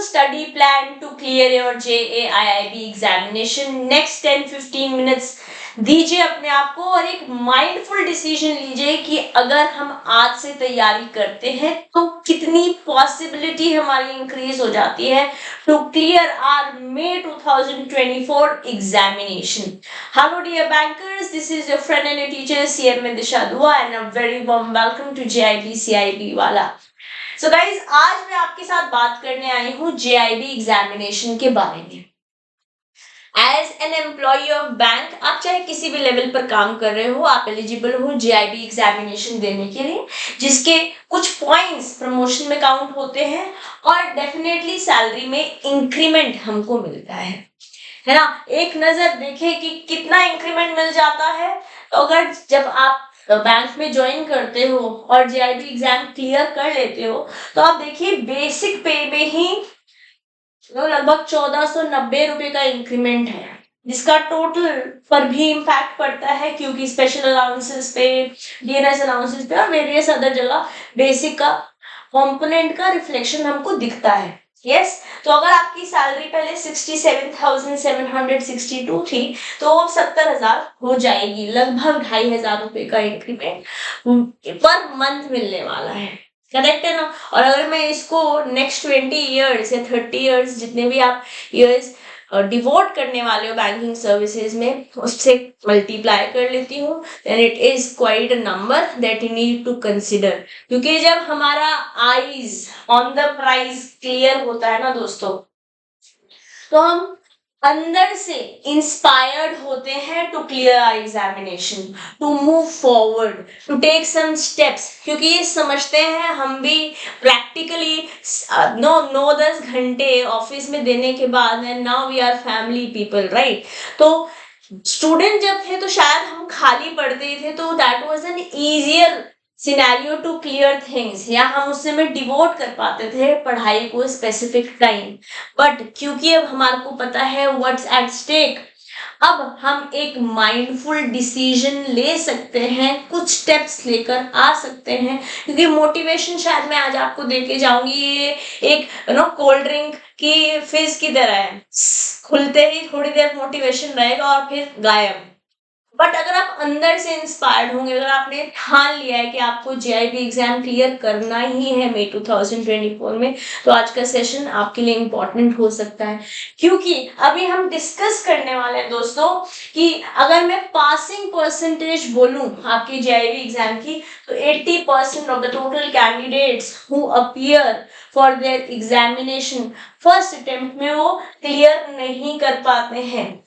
study plan to clear your JAIIB examination? Next 10-15 minutes दीजिए अपने आप को और एक माइंडफुल डिसीजन लीजिए कि अगर हम आज से तैयारी करते हैं तो कितनी पॉसिबिलिटी हमारी इंक्रीज हो जाती है to clear our May 2024 examination. Hello dear bankers, this is your friend and your teacher CM Disha Dua and a very warm welcome to JIB CIB वाला. So guys, आज मैं आपके साथ बात करने आई हूँ JIB एग्जामिनेशन के बारे में. As an employ of bank, आप चाहे किसी भी लेवल पर काम कर रहे हो, आप एलिजिबल हो JIB एग्जामिनेशन देने के लिए, जिसके कुछ पॉइंट्स प्रमोशन में काउंट होते हैं और डेफिनेटली सैलरी में इंक्रीमेंट हमको मिलता है ना. एक नजर देखें कि कितना इंक्रीमेंट मिल जाता है. तो अगर जब आप बैंक में ज्वाइन करते हो और JIB एग्जाम क्लियर कर लेते हो तो आप देखिए बेसिक पे में ही लगभग 1490 रुपए का इंक्रीमेंट है, जिसका टोटल पर भी इम्पैक्ट पड़ता है क्योंकि स्पेशल अलाउंसेस पे, DNS अलाउंसेस पे और वेरियस अदर जगह बेसिक का कंपोनेंट का रिफ्लेक्शन हमको दिखता है. यस, तो अगर आपकी सैलरी पहले 67,762 थी तो वो 70,000 हो जाएगी. लगभग 2,500 रुपए का इंक्रीमेंट पर मंथ मिलने वाला है. करेक्ट है ना. और अगर मैं इसको नेक्स्ट 20 ईयर्स या 30 ईयर्स, जितने भी आप ईयर्स डिवोट करने वाले हो बैंकिंग सर्विसेज में, उससे मल्टीप्लाई कर लेती हूँ, then it is quite a number that you need to consider. क्योंकि जब हमारा eyes on the prize clear होता है ना दोस्तों, तो हम अंदर से इंस्पायर्ड होते हैं to clear our examination, to move forward, to take some steps. क्योंकि ये समझते हैं हम भी प्रैक्टिकली 9-10 घंटे ऑफिस में देने के बाद, and now we are family people, right. तो स्टूडेंट जब थे तो शायद हम खाली पढ़ते थे, तो that was an easier scenario to clear things, या हम उस समय डिवोट कर पाते थे पढ़ाई को स्पेसिफिक टाइम. बट क्योंकि अब हमारे को पता है व्हाट्स एट स्टेक, अब हम एक माइंडफुल डिसीजन ले सकते हैं, कुछ स्टेप्स लेकर आ सकते हैं. क्योंकि मोटिवेशन शायद मैं आज आपको देके जाऊंगी, ये एक कोल्ड ड्रिंक की फिज की तरह है, खुलते ही थोड़ी देर मोटिवेशन रहेगा और फिर गायब. बट अगर आप अंदर से इंस्पायर्ड होंगे, अगर आपने ठान लिया है कि आपको JIB एग्जाम क्लियर करना ही है May 2024 में, तो आज का सेशन आपके लिए इम्पोर्टेंट हो सकता है. क्योंकि अभी हम डिस्कस करने वाले हैं दोस्तों कि अगर मैं पासिंग परसेंटेज बोलूं आपकी JIB एग्जाम की, तो 80% of the total candidates who appear for their examination first attempt में वो क्लियर नहीं कर पाते हैं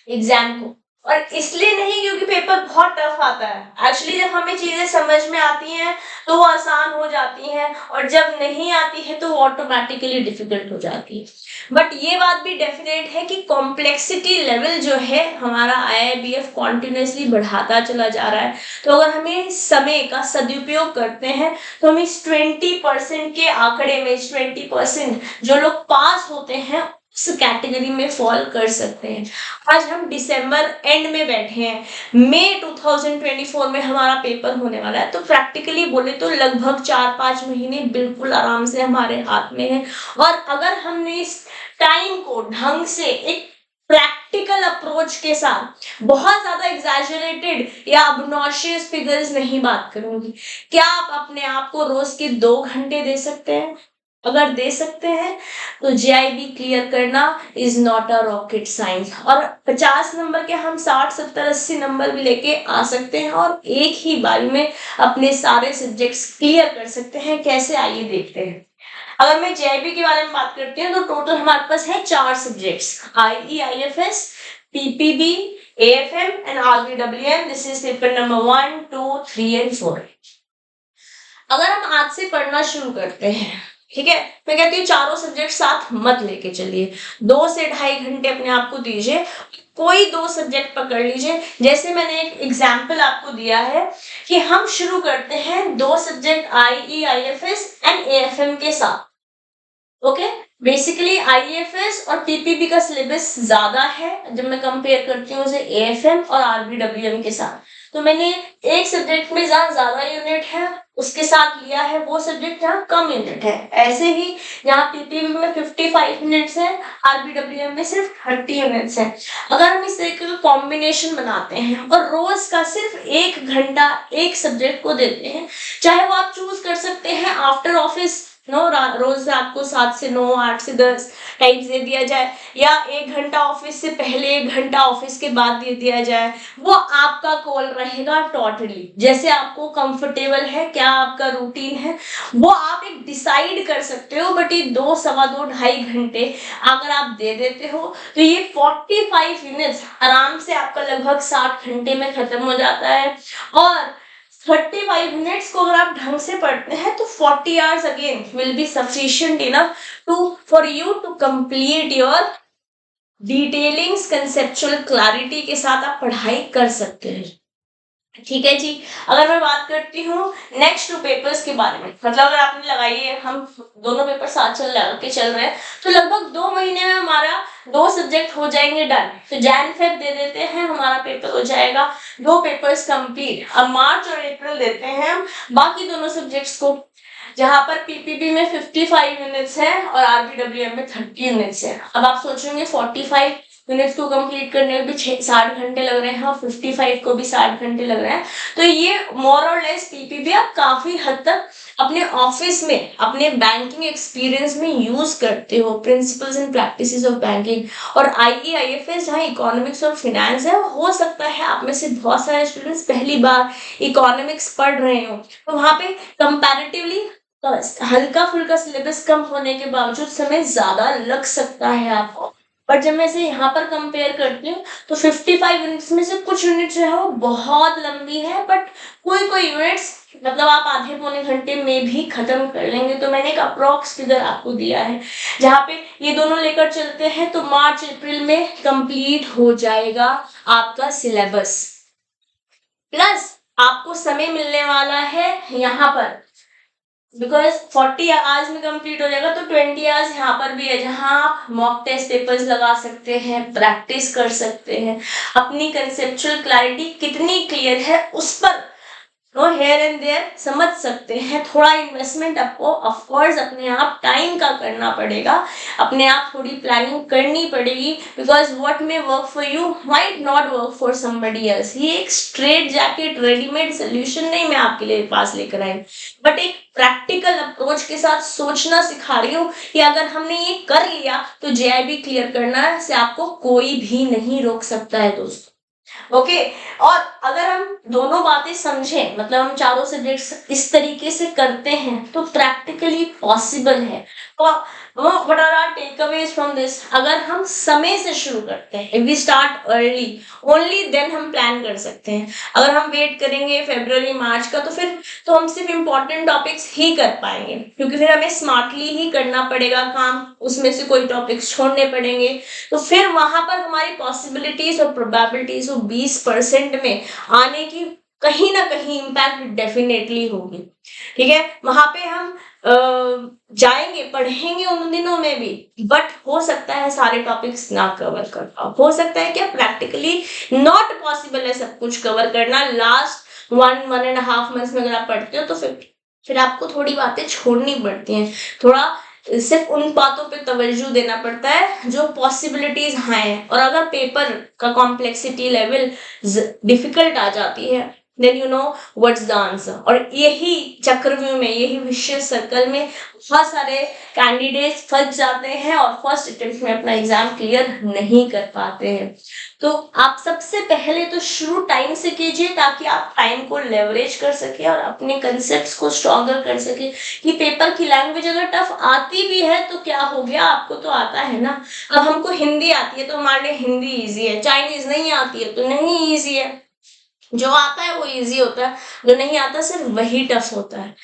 एग्जाम को. और इसलिए नहीं क्योंकि पेपर बहुत टफ आता है. एक्चुअली जब हमें चीजें समझ में आती हैं तो वो आसान हो जाती हैं, और जब नहीं आती है तो वो ऑटोमेटिकली डिफिकल्ट हो जाती है. बट ये बात भी डेफिनेट है कि कॉम्प्लेक्सिटी लेवल जो है हमारा IIBF कॉन्टिन्यूसली बढ़ाता चला जा रहा है. तो अगर हमें समय का सदुपयोग करते हैं तो हम इस 20% के आंकड़े में, इस 20% जो लोग पास होते हैं उस कैटेगरी में फॉल कर सकते हैं. आज हम दिसंबर एंड में बैठे हैं, May 2024 में हमारा पेपर होने वाला है. तो प्रैक्टिकली बोले तो लगभग 4-5 महीने बिल्कुल आराम से हमारे हाथ में है. और अगर हमने इस टाइम को ढंग से एक प्रैक्टिकल अप्रोच के साथ, बहुत ज्यादा एग्जैजरेटेड या ऑब्नोशियस फिगर्स नहीं बात करूंगी, क्या आप अपने आप को रोज के 2 घंटे दे सकते हैं? अगर दे सकते हैं तो JIB क्लियर करना is not a rocket science. और 50 नंबर के हम 60, 70, 80 नंबर भी लेके आ सकते हैं और एक ही बारी में अपने सारे सब्जेक्ट्स क्लियर कर सकते हैं. कैसे, आइए देखते हैं. अगर मैं JIB के बारे में बात करती हूँ तो टोटल हमारे पास है 4 subjects, IE, IFS, PPB, AFM and RBWM. This is paper number 1, 2, 3 and 4. अगर हम आज से पढ़ना शुरू करते हैं, ठीक है, मैं कहती हूँ चारों सब्जेक्ट साथ मत लेके चलिए. 2 से 2.5 घंटे अपने आप को दीजिए, कोई 2 सब्जेक्ट पकड़ लीजिए. जैसे मैंने एक एग्जाम्पल आपको दिया है कि हम शुरू करते हैं 2 subject IE, IFS and AFM के साथ. ओके, बेसिकली IFS और PPB का सिलेबस ज्यादा है जब मैं कंपेयर करती हूँ उसे AFM और RBWM के साथ. तो मैंने एक सब्जेक्ट में ज्यादा यूनिट है उसके साथ लिया है वो सब्जेक्ट जहाँ कम यूनिट है। ऐसे ही यहाँ पीपीबी में 55 यूनिट्स है, आरबीडब्ल्यूएम में सिर्फ 30 यूनिट्स है। अगर हम इस तरीके का कॉम्बिनेशन बनाते हैं और रोज का सिर्फ 1 घंटा एक सब्जेक्ट को देते हैं, चाहे वो आप चूज कर सकते हैं आफ्टर ऑफिस, रोज आपको 7 से 9, 8 से 10 टाइम्स दे दिया जाए, या 1 घंटा ऑफिस से पहले, 1 घंटा ऑफिस के बाद दे दिया जाए, वो आपका कॉल रहेगा टोटली। जैसे आपको कंफर्टेबल है, क्या आपका रूटीन है, वो आप एक डिसाइड कर सकते हो। बट ये 2, सवा 2, 2.5 घंटे अगर आप दे देते हो तो ये 45 यूनिट्स आराम से आपका लगभग 60 घंटे में खत्म हो जाता है। और 35 मिनट्स को अगर आप ढंग से पढ़ते हैं तो 40 hours again will be sufficient enough to for you to complete your detailings, conceptual clarity के साथ आप पढ़ाई कर सकते हैं। ठीक है जी। अगर मैं बात करती हूँ नेक्स्ट 2 पेपर्स के बारे में, मतलब अगर आपने लगाई है, हम दोनों पेपर साथ चल रहे हैं, तो लगभग 2 महीने में हमारा 2 सब्जेक्ट हो जाएंगे डन। तो जैन फेब दे देते हैं, हमारा पेपर हो जाएगा 2 पेपर्स कंप्लीट। अब मार्च और अप्रैल देते हैं हम बाकी दोनों सब्जेक्ट्स को, जहां पर पीपीबी में 55 यूनिट्स है और आरबीडब्ल्यूएम में 30 यूनिट्स है। अब आप सोचेंगे 45 यूनिट्स को कंप्लीट करने में भी 60 घंटे लग रहे हैं और 55 को भी 60 घंटे लग रहे हैं, तो ये मोर और लेस पीपीबी आप काफी हद तक अपने ऑफिस में, अपने बैंकिंग एक्सपीरियंस में यूज करते हो, principles and practices of banking. और आईई आईएफएस जहाँ इकोनॉमिक्स और फाइनेंस है, हो सकता है आप में से बहुत सारे स्टूडेंट्स पहली बार इकोनॉमिक्स पढ़ रहे हो, तो वहां पे कंपैरेटिवली हल्का फुल्का सिलेबस कम होने के बावजूद समय ज्यादा लग सकता है आपको। पर जब मैं इसे यहाँ पर कंपेयर करती हूँ तो 55 यूनिट्स में से कुछ यूनिट जो है वो बहुत लंबी है, बट कोई कोई यूनिट्स मतलब आप आधे पौने घंटे में भी खत्म कर लेंगे। तो मैंने एक अप्रोक्स फिगर आपको दिया है, जहाँ पे ये दोनों लेकर चलते हैं तो मार्च अप्रैल में कंप्लीट हो जाएगा आपका सिलेबस। प्लस आपको समय मिलने वाला है यहाँ पर, बिकॉज 40 आवर्स में कंप्लीट हो जाएगा तो 20 आवर्स यहाँ पर भी है, जहाँ आप मॉक टेस्ट पेपर्स लगा सकते हैं, प्रैक्टिस कर सकते हैं, अपनी कंसेप्चुअल क्लैरिटी कितनी क्लियर है उस पर हेयर एंड देयर समझ सकते हैं। थोड़ा इन्वेस्टमेंट आपको ऑफ कोर्स अपने आप टाइम का करना पड़ेगा, अपने आप थोड़ी प्लानिंग करनी पड़ेगी, because what may work for you might not work for somebody else. ये एक स्ट्रेट जैकेट रेडीमेड सोल्यूशन नहीं मैं आपके लिए पास लेकर आई, बट एक प्रैक्टिकल अप्रोच के साथ सोचना सिखा रही हूँ कि अगर हमने ये कर लिया तो जेआईबी क्लियर करना से आपको कोई भी नहीं रोक सकता है दोस्तों। ओके और अगर हम दोनों बातें समझें, मतलब हम चारों सब्जेक्ट्स इस तरीके से करते हैं तो प्रैक्टिकली पॉसिबल है। What are our takeaways from this? अगर हम समय से शुरू करते हैं, if we start early only then हम प्लान कर सकते हैं। अगर हम वेट करेंगे फरवरी मार्च का तो फिर तो हम सिर्फ इम्पोर्टेंट टॉपिक्स ही कर पाएंगे, क्योंकि फिर हमें स्मार्टली ही करना पड़ेगा काम, उसमें से कोई टॉपिक्स छोड़ने पड़ेंगे। तो फिर वहां पर हमारी पॉसिबिलिटीज और प्रोबेबिलिटीज 20% में आने की कहीं ना कहीं इम्पैक्ट डेफिनेटली होगी। ठीक है, वहां पे हम जाएंगे, पढ़ेंगे उन दिनों में भी, बट हो सकता है सारे टॉपिक्स ना कवर कर पाओ, हो सकता है क्या प्रैक्टिकली नॉट पॉसिबल है सब कुछ कवर करना। लास्ट 1.5 मंथ्स में अगर आप पढ़ते हो तो फिर आपको थोड़ी बातें छोड़नी पड़ती हैं, थोड़ा सिर्फ उन बातों पे तवज्जो देना पड़ता है जो पॉसिबिलिटीज हैं। और अगर पेपर का कॉम्प्लेक्सिटी लेवल डिफिकल्ट आ जाती है then you know what's the answer. और यही चक्रव्यूह में, यही विशेष सर्कल में बहुत सारे कैंडिडेट्स फंस जाते हैं और फर्स्ट अटेम्प्ट में अपना एग्जाम क्लियर नहीं कर पाते हैं। तो आप सबसे पहले तो शुरू टाइम से कीजिए, ताकि आप टाइम को लेवरेज कर सके और अपने कंसेप्ट्स को स्ट्रॉन्गर कर सके। कि पेपर की लैंग्वेज अगर टफ आती भी है तो क्या हो गया, आपको तो आता है ना। अब हमको हिंदी आती है तो हमारे लिए हिंदी ईजी है, चाइनीज नहीं आती है तो नहीं ईजी है, जो आता है वो इजी होता है, जो नहीं आता सिर्फ वही टफ होता है।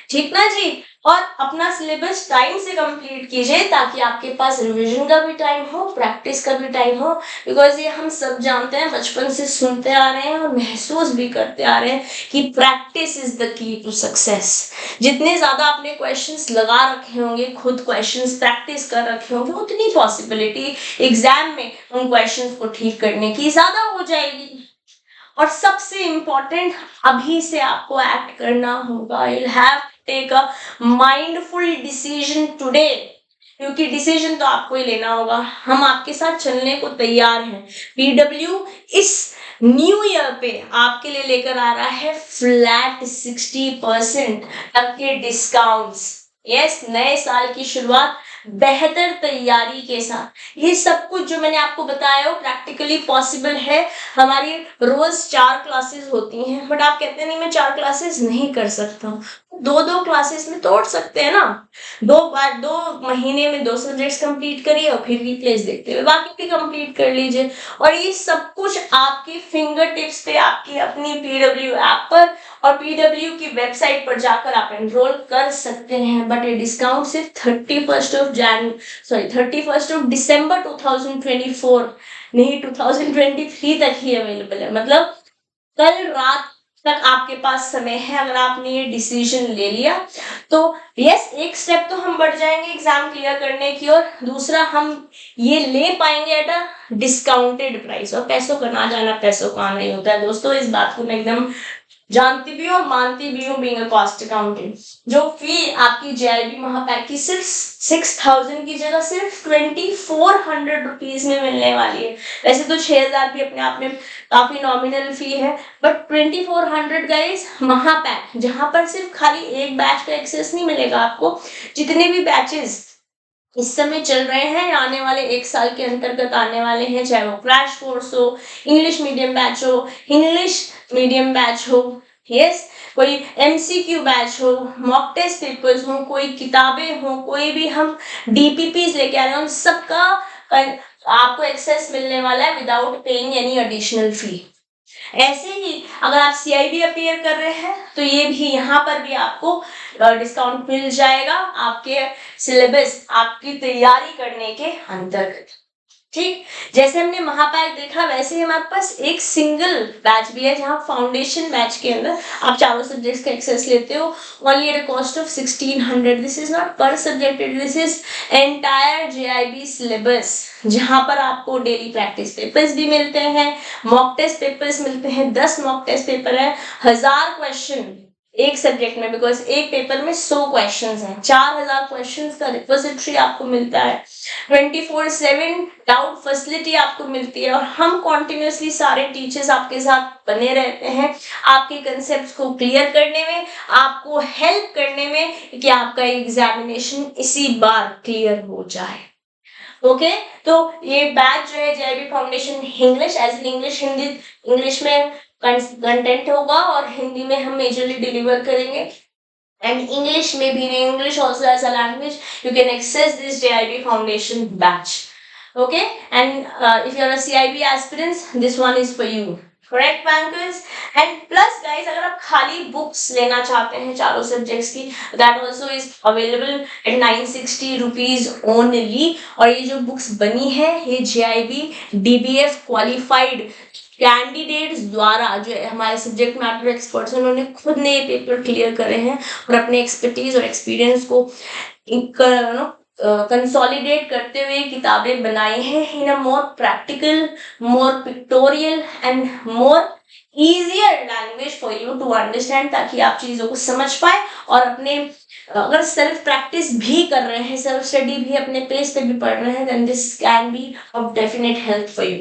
ठीक ना जी। और अपना सिलेबस टाइम से कंप्लीट कीजिए, ताकि आपके पास रिवीजन का भी टाइम हो, प्रैक्टिस का भी टाइम हो। बिकॉज ये हम सब जानते हैं, बचपन से सुनते आ रहे हैं और महसूस भी करते आ रहे हैं कि practice is the key to success. जितने ज्यादा आपने क्वेश्चंस लगा रखे होंगे, खुद क्वेश्चंस प्रैक्टिस कर रखे होंगे, उतनी पॉसिबिलिटी एग्जाम में उन क्वेश्चंस को ठीक करने की ज्यादा हो जाएगी। और सबसे इम्पोर्टेंट, अभी से आपको एक्ट करना होगा। You have to take a mindful decision today, क्योंकि डिसीजन तो आपको ही लेना होगा। हम आपके साथ चलने को तैयार हैं। पीडब्ल्यू इस न्यू ईयर पे आपके लिए लेकर आ रहा है फ्लैट 60% तक के डिस्काउंट्स। यस, नए साल की शुरुआत बेहतर तैयारी के साथ। ये सब कुछ जो मैंने आपको बताया वो प्रैक्टिकली पॉसिबल है। हमारी रोज 4 क्लासेस होती हैं, बट आप कहते हैं नहीं मैं 4 क्लासेस नहीं कर सकता हूँ, 2-2 क्लासेस में तोड़ सकते हैं ना। 2 महीने में 2 सब्जेक्ट्स कंप्लीट करिए और फिर रिप्लेस देखते हुए बाकी भी कंप्लीट कर लीजिए। और ये सब कुछ आपकी फिंगर टिप्स पे, आपकी अपनी पीडब्ल्यू ऐप पर और पीडब्ल्यू की वेबसाइट पर जाकर आप एनरोल कर सकते हैं। बट ये डिस्काउंट सिर्फ 31 ऑफ दिसंबर 2024 नहीं 2023 तक ही अवेलेबल है। मतलब कल रात तक आपके पास समय है। अगर आपने ये डिसीजन ले लिया तो यस, एक स्टेप तो हम बढ़ जाएंगे एग्जाम क्लियर करने की, और दूसरा हम ये ले पाएंगे एट अ डिस्काउंटेड प्राइस। और पैसों का ना जाना पैसों का आना ही होता है दोस्तों, इस बात को मैं एकदम जानती भी हूँ, मानती भी हूँ बीइंग अ कॉस्ट अकाउंटेंट। जो फी आपकी जेआईबी महापैक की सिर्फ 6000 की जगह सिर्फ 2400 में मिलने वाली है। वैसे तो 6000 भी अपने आप में काफी नॉमिनल फी है, बट 2400 गाइस महापैक, जहां पर सिर्फ खाली एक बैच का एक्सेस नहीं मिलेगा आपको, जितने भी बैचेस इस समय चल रहे हैं, आने वाले 1 साल के अंतर्गत आने वाले हैं, चाहे वो क्रैश कोर्स हो, इंग्लिश मीडियम बैच हो, इंग्लिश मीडियम बैच हो, यस, कोई एमसीक्यू बैच हो, मॉक टेस्ट पेपर्स हो, कोई किताबें हो, कोई भी हम डीपीपीज लेके आ रहे हैं, उन सबका आपको एक्सेस मिलने वाला है विदाउट पेइंग एनी एडिशनल फी। ऐसे ही अगर आप सीआईबी अपीयर कर रहे हैं तो ये भी यहाँ पर भी आपको डिस्काउंट मिल जाएगा आपके सिलेबस, आपकी तैयारी करने के अंतर्गत। ठीक, जैसे हमने महापैक देखा वैसे ही हमारे पास एक सिंगल बैच भी है, जहां फाउंडेशन बैच के अंदर आप चारों सब्जेक्ट्स का एक्सेस लेते हो only at a cost of 1600। This is not per subject, this is entire JAIIB syllabus, जहां पर आपको डेली प्रैक्टिस पेपर्स भी मिलते हैं, मॉक टेस्ट पेपर्स मिलते हैं। 10 मॉक टेस्ट पेपर है, 1000 क्वेश्चन एक सब्जेक्ट में, बिकॉज एक पेपर में 100 क्वेश्चंस हैं, 4000 क्वेश्चंस का रिपोजिटरी आपको मिलता है, 24/7 डाउट फैसिलिटी आपको मिलती है, और हम कॉन्टिन्यूसली सारे टीचर्स आपके साथ बने रहते हैं आपके कंसेप्ट को क्लियर करने में, आपको हेल्प करने में कि आपका एग्जामिनेशन इसी बार क्लियर हो जाए। ओके, तो ये बैच जो है JIB foundation English as in English, Hindi English में कंटेंट होगा और हिंदी में हम मेजरली डिलीवर करेंगे, and English maybe in English also as a language you can access this JIB Foundation batch. Okay, and if you are a CIB aspirants, this one is for you, correct bankers? And plus guys, अगर आप खाली books लेना चाहते हैं चारों subjects की, that also is available at 960 rupees only। और ये जो बुक्स बनी है ये JIB DBF क्वालिफाइड कैंडिडेट्स द्वारा, जो हमारे सब्जेक्ट मैटर एक्सपर्ट्स हैं, उन्होंने खुद ने ये पेपर क्लियर करे हैं और अपने एक्सपर्टीज और एक्सपीरियंस को कंसोलिडेट करते हुए किताबें बनाई हैं in a more practical, more pictorial and more easier language for you to understand, ताकि आप चीजों को समझ पाए और अपने अगर सेल्फ प्रैक्टिस भी कर रहे हैं, सेल्फ स्टडी भी अपने पेज पे भी पढ़ रहे हैं, then this can be of definite help for you.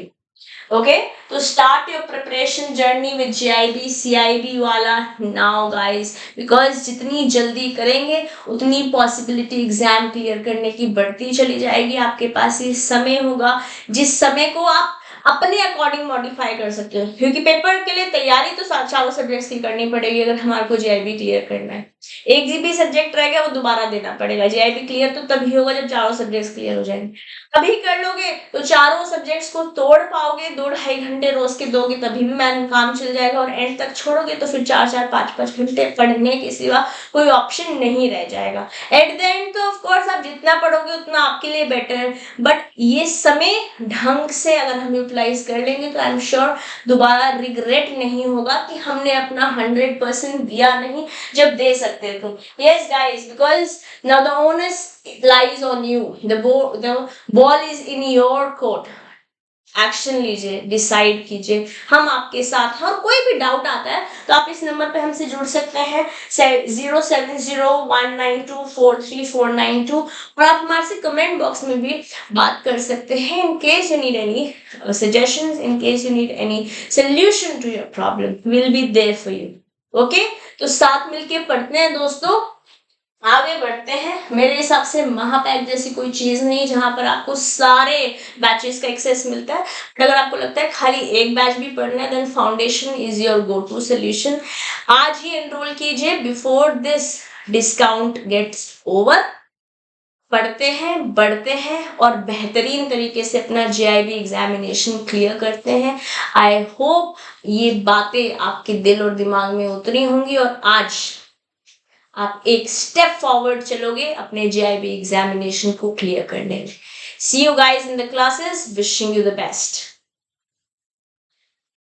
Okay, तो start your preparation journey with JAIIB CAIIB वाला नाउ गाइस, बिकॉज जितनी जल्दी करेंगे उतनी पॉसिबिलिटी एग्जाम क्लियर करने की बढ़ती चली जाएगी। आपके पास ये समय होगा जिस समय को आप अपने अकॉर्डिंग मॉडिफाई कर सकते हो, क्योंकि पेपर के लिए तैयारी तो चारों सब्जेक्ट्स की करनी पड़ेगी अगर हमारे को जेआईबी क्लियर करना है। एक जीबी सब्जेक्ट रह गया वो दोबारा देना पड़ेगा। जेआईबी क्लियर तो तभी होगा जब चारों सब्जेक्ट्स क्लियर हो जाएंगे। अभी कर लोगे तो चारों सब्जेक्ट्स को तोड़ पाओगे, 2-2.5 घंटे रोज के दोगे तभी भी मैन काम चल जाएगा, और एंड तक छोड़ोगे तो फिर 4-4 5-5 घंटे पढ़ने के सिवा कोई ऑप्शन नहीं रह जाएगा। एट द एंड तो ऑफ कोर्स आप जितना पढ़ोगे उतना आपके लिए बेटर है, बट ये समय ढंग से अगर हम यूटिलाइज कर लेंगे तो आई एम श्योर दोबारा रिग्रेट नहीं होगा कि हमने अपना 100% दिया नहीं जब दे सकते थे। Yes guys, because now the onus lies on you, the ball is in your court, action लीजिए, डिसाइड कीजिए, हम आपके साथ हैं। और कोई भी डाउट आता है तो आप इस नंबर पे हमसे जुड़ सकते हैं 07019243492, और आप हमारे से कमेंट बॉक्स में भी बात कर सकते हैं in case you need any suggestions, in case you need any solution to your problem, we'll be there for you. Okay तो साथ मिलके पढ़ते हैं दोस्तों, आगे बढ़ते हैं। मेरे हिसाब से महापैक जैसी कोई चीज नहीं जहां पर आपको सारे बैचेस का एक्सेस मिलता है, बट अगर आपको लगता है खाली एक बैच भी पढ़ना है, then foundation is your go to solution. आज ही एनरोल कीजिए before this discount gets over. पढ़ते हैं, बढ़ते हैं और बेहतरीन तरीके से अपना JIB एग्जामिनेशन क्लियर करते हैं। आई होप ये बातें आपके दिल और दिमाग में उतरी होंगी और आज आप एक स्टेप फॉरवर्ड चलोगे अपने JIB एग्जामिनेशन को क्लियर करने में। See you guys in the classes, wishing you the best.